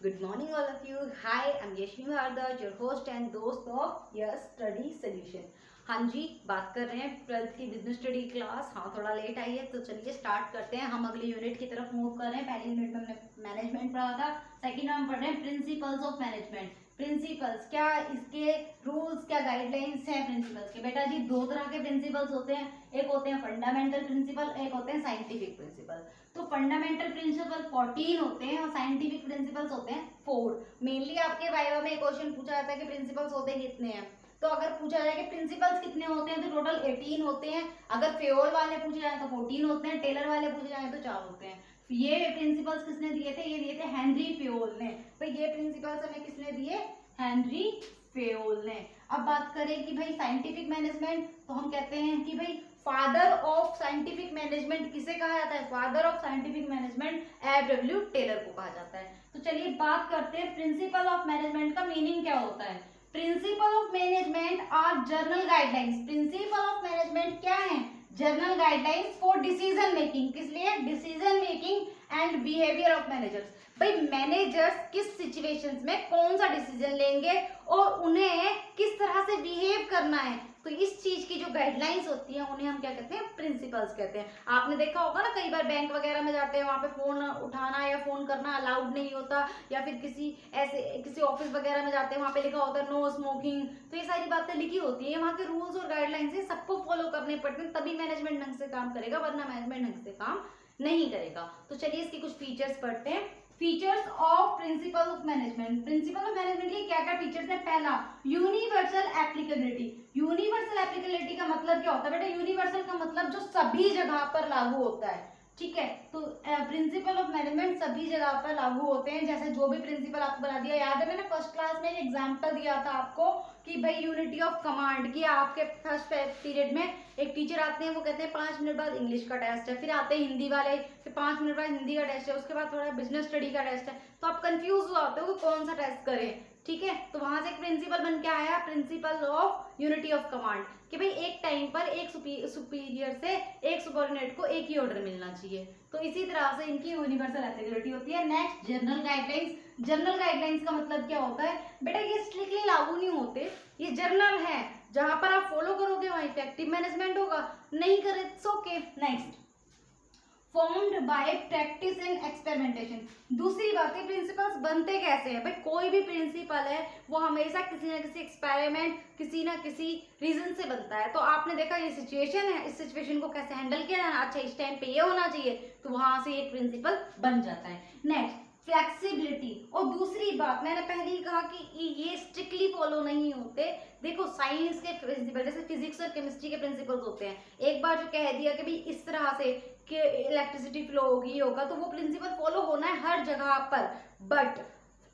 Good morning, all of you. Hi, I'm Yashmi Bharadwaj, your host and दोस्त of Your Study Solution. हाँ जी, बात कर रहे हैं 12th की बिजनेस स्टडी क्लास। हाँ, थोड़ा लेट आई है तो चलिए स्टार्ट करते हैं। हम अगली यूनिट की तरफ मूव कर रहे हैं। पहली यूनिट में हमने मैनेजमेंट पढ़ा था, सेकंड हम पढ़ रहे हैं प्रिंसिपल्स ऑफ मैनेजमेंट। प्रिंसिपल्स क्या, इसके रूल्स क्या, गाइडलाइंस हैं प्रिंसिपल्स के। बेटा जी, दो तरह के प्रिंसिपल्स होते हैं, एक होते हैं फंडामेंटल प्रिंसिपल, एक होते हैं साइंटिफिक प्रिंसिपल। तो फंडामेंटल प्रिंसिपल 14 होते हैं और साइंटिफिक प्रिंसिपल्स होते हैं 4। मेनली आपके वाइवा में क्वेश्चन पूछा जाता है कि प्रिंसिपल्स होते कितने हैं। तो अगर पूछा जाए कि प्रिंसिपल्स कितने होते हैं तो टोटल 18 होते हैं। अगर फेयोल वाले पूछे जाए तो 14 होते हैं, टेलर वाले पूछे जाए तो 4 होते हैं। ये प्रिंसिपल्स किसने दिए थे? ये दिए थे हेनरी फेयोल ने। भाई ये प्रिंसिपल्स हमें किसने दिए? हेनरी फेयोल ने। अब बात करें कि भाई साइंटिफिक मैनेजमेंट, तो हम कहते हैं कि भाई फादर ऑफ साइंटिफिक मैनेजमेंट किसे कहा जाता है? Father of scientific management F W. Taylor को कहा जाता है। तो चलिए बात करते हैं प्रिंसिपल ऑफ मैनेजमेंट का मीनिंग क्या होता है। Principle of management are general guidelines. Principle of management क्या है? General guidelines for decision making. किस लिए? Decision making and behaviour of managers. भाई मैनेजर्स किस सिचुएशंस में कौन सा डिसीजन लेंगे और उन्हें किस तरह से बिहेव करना है, तो इस चीज की जो गाइडलाइंस होती है उन्हें हम क्या कहते हैं? प्रिंसिपल्स कहते हैं। आपने देखा होगा ना, कई बार बैंक वगैरह में जाते हैं, वहां पे फोन उठाना या फोन करना अलाउड नहीं होता, या फिर किसी ऑफिस वगैरह में जाते हैं, वहां पे लिखा होता है नो स्मोकिंग। तो ये सारी बातें लिखी होती है, वहां के रूल्स और गाइडलाइंस है, सबको फॉलो करने पड़ते हैं, तभी मैनेजमेंट ढंग से काम करेगा, वरना मैनेजमेंट ढंग से काम नहीं करेगा। तो चलिए इसके कुछ फीचर्स पढ़ते हैं। Features of principal of management. Principal of management के क्या क्या फीचर्स है? पहला, यूनिवर्सल एप्लीकेबिलिटी। यूनिवर्सल एप्लीकेबिलिटी का मतलब क्या होता है बेटा? यूनिवर्सल का मतलब जो सभी जगह पर लागू होता है। ठीक है, तो प्रिंसिपल ऑफ मैनेजमेंट सभी जगह पर लागू होते हैं। जैसे जो भी प्रिंसिपल आपको बना दिया, याद है मैंने फर्स्ट क्लास में एक एग्जांपल दिया था आपको कि भाई यूनिटी ऑफ कमांड की, आपके फर्स्ट पीरियड में एक टीचर आते हैं, वो कहते हैं 5 मिनट बाद इंग्लिश का टेस्ट है, फिर आते हैं हिंदी वाले, फिर 5 मिनट बाद हिंदी का टेस्ट है, उसके बाद थोड़ा बिजनेस स्टडी का टेस्ट है। तो आप कंफ्यूज हो जाते हो कि कौन सा टेस्ट करें। ठीक है, तो वहां से एक प्रिंसिपल बन के आया, principle of unity of command, कि भाई एक टाइम पर एक सुपीरियर से एक सुपॉर्डिनेट को एक ही ऑर्डर मिलना चाहिए। तो इसी तरह से इनकी यूनिवर्सल एप्लीकेबिलिटी होती है। Next, general guidelines. General guidelines का मतलब क्या होता है बेटा? ये स्ट्रिक्टली लागू नहीं होते, ये जनरल है, जहां पर आप फॉलो करोगे वहां इफेक्टिव मैनेजमेंट होगा, नहीं करे it's okay. Next, formed by practice and experimentation. दूसरी बात है, प्रिंसिपल्स बनते कैसे हैं? भाई कोई भी प्रिंसिपल है वो हमेशा किसी ना किसी एक्सपेरिमेंट, किसी ना किसी रीजन से बनता है। तो आपने देखा ये सिचुएशन है, इस सिचुएशन को कैसे हैंडल किया जाना, अच्छा इस टाइम पे ये होना चाहिए, तो वहां से एक प्रिंसिपल बन जाता है। Next, flexibility. और दूसरी बात मैंने पहले ही कहा कि ये स्ट्रिक्टली फॉलो नहीं होते। देखो साइंस के प्रिंसिपल जैसे फिजिक्स और केमिस्ट्री के प्रिंसिपल्स होते हैं, एक बार जो कह दिया कि भाई इस तरह से कि इलेक्ट्रिसिटी फ्लो होगी, ये होगा, तो वो प्रिंसिपल फॉलो होना है हर जगह पर। बट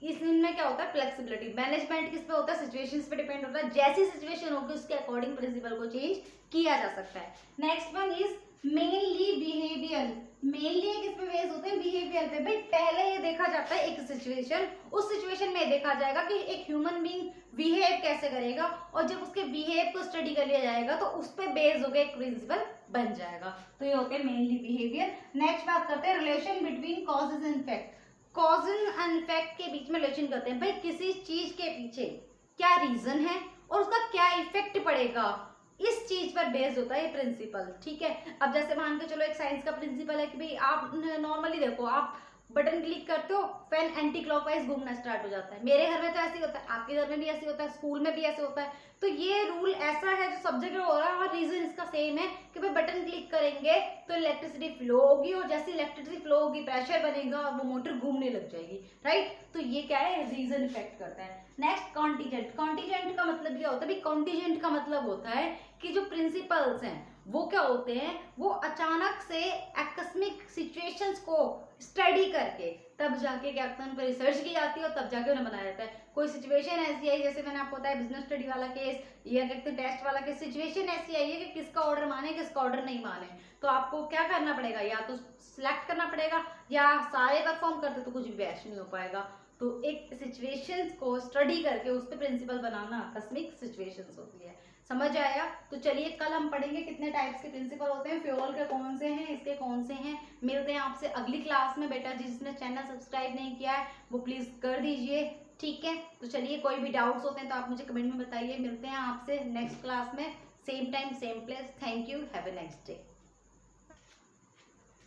इसमें क्या होता है? फ्लेक्सिबिलिटी। मैनेजमेंट किस पे होता है? सिचुएशंस पे डिपेंड होता है, जैसी सिचुएशन होगी उसके अकॉर्डिंग प्रिंसिपल को चेंज किया जा सकता है। Next one is mainly behaviour. Mainly किस पे बेस होते हैं? बिहेवियर पे। भाई पहले ये देखा जाता है एक सिचुएशन, उस सिचुएशन में देखा जाएगा कि एक ह्यूमन बीइंग बिहेव कैसे करेगा, और जब उसके बिहेव को स्टडी कर लिया जाएगा तो उस पे बेस होकर एक प्रिंसिपल बन जाएगा। तो ये होते हैं मेनली बिहेवियर। नेक्स्ट बात करते हैं relation between causes and effect. Cause and effect के बीच में रिलेशन करते हैं। भाई किसी चीज के पीछे क्या रीजन है और उसका क्या इफेक्ट पड़ेगा, इस चीज पर बेस्ड होता है ये प्रिंसिपल। ठीक है, अब जैसे मान के चलो एक साइंस का प्रिंसिपल है कि भाई आप नॉर्मली देखो, आप बटन क्लिक करते हो, फैन एंटी क्लॉकवाइज घूमना स्टार्ट हो जाता है। मेरे घर में तो ऐसे ही होता है, आपके घर में भी ऐसे होता है, स्कूल में भी ऐसे होता है। तो ये रूल ऐसा है जो सब जगह हो रहा है, और रीजन इसका सेम है कि भाई बटन क्लिक करेंगे तो इलेक्ट्रिसिटी फ्लो होगी, और जैसे इलेक्ट्रिसिटी फ्लो होगी प्रेशर बनेगा और वो मोटर घूमने लग जाएगी। राइट, तो ये क्या है? रीजन इफेक्ट करता है। Next, contingent. कॉन्टीजेंट का मतलब क्या होता है? कॉन्टीजेंट का मतलब होता है कि जो प्रिंसिपल्स हैं वो क्या होते हैं, वो अचानक से आकस्मिक सिचुएशंस को स्टडी करके तब जाके क्या करते हैं, उन पर रिसर्च की जाती है और तब जाके उन्हें बनाया जाता है। कोई सिचुएशन ऐसी आई, जैसे मैंने आपको बताया बिजनेस स्टडी वाला केस, या कहते हैं टेस्ट वाला केस, सिचुएशन ऐसी आई है कि किसका ऑर्डर माने किसका ऑर्डर नहीं माने, तो आपको क्या करना पड़ेगा? या तो सिलेक्ट करना पड़ेगा, या सारे परफॉर्म करते तो कुछ भी बेस्ट नहीं हो पाएगा। तो एक सिचुएशंस को स्टडी करके उस पर प्रिंसिपल बनाना आकस्मिक सिचुएशंस होती है। समझ आया? तो चलिए कल हम पढ़ेंगे कितने टाइप्स के प्रिंसिपल होते हैं, फ्यूल के कौन से हैं, इसके कौन से हैं। मिलते हैं आपसे अगली क्लास में। बेटा जिसने चैनल सब्सक्राइब नहीं किया है वो प्लीज कर दीजिए, ठीक है? तो चलिए कोई भी डाउट्स होते हैं तो आप मुझे कमेंट में बताइए। मिलते हैं आपसे नेक्स्ट क्लास में, same time same place. Thank you, have A next day.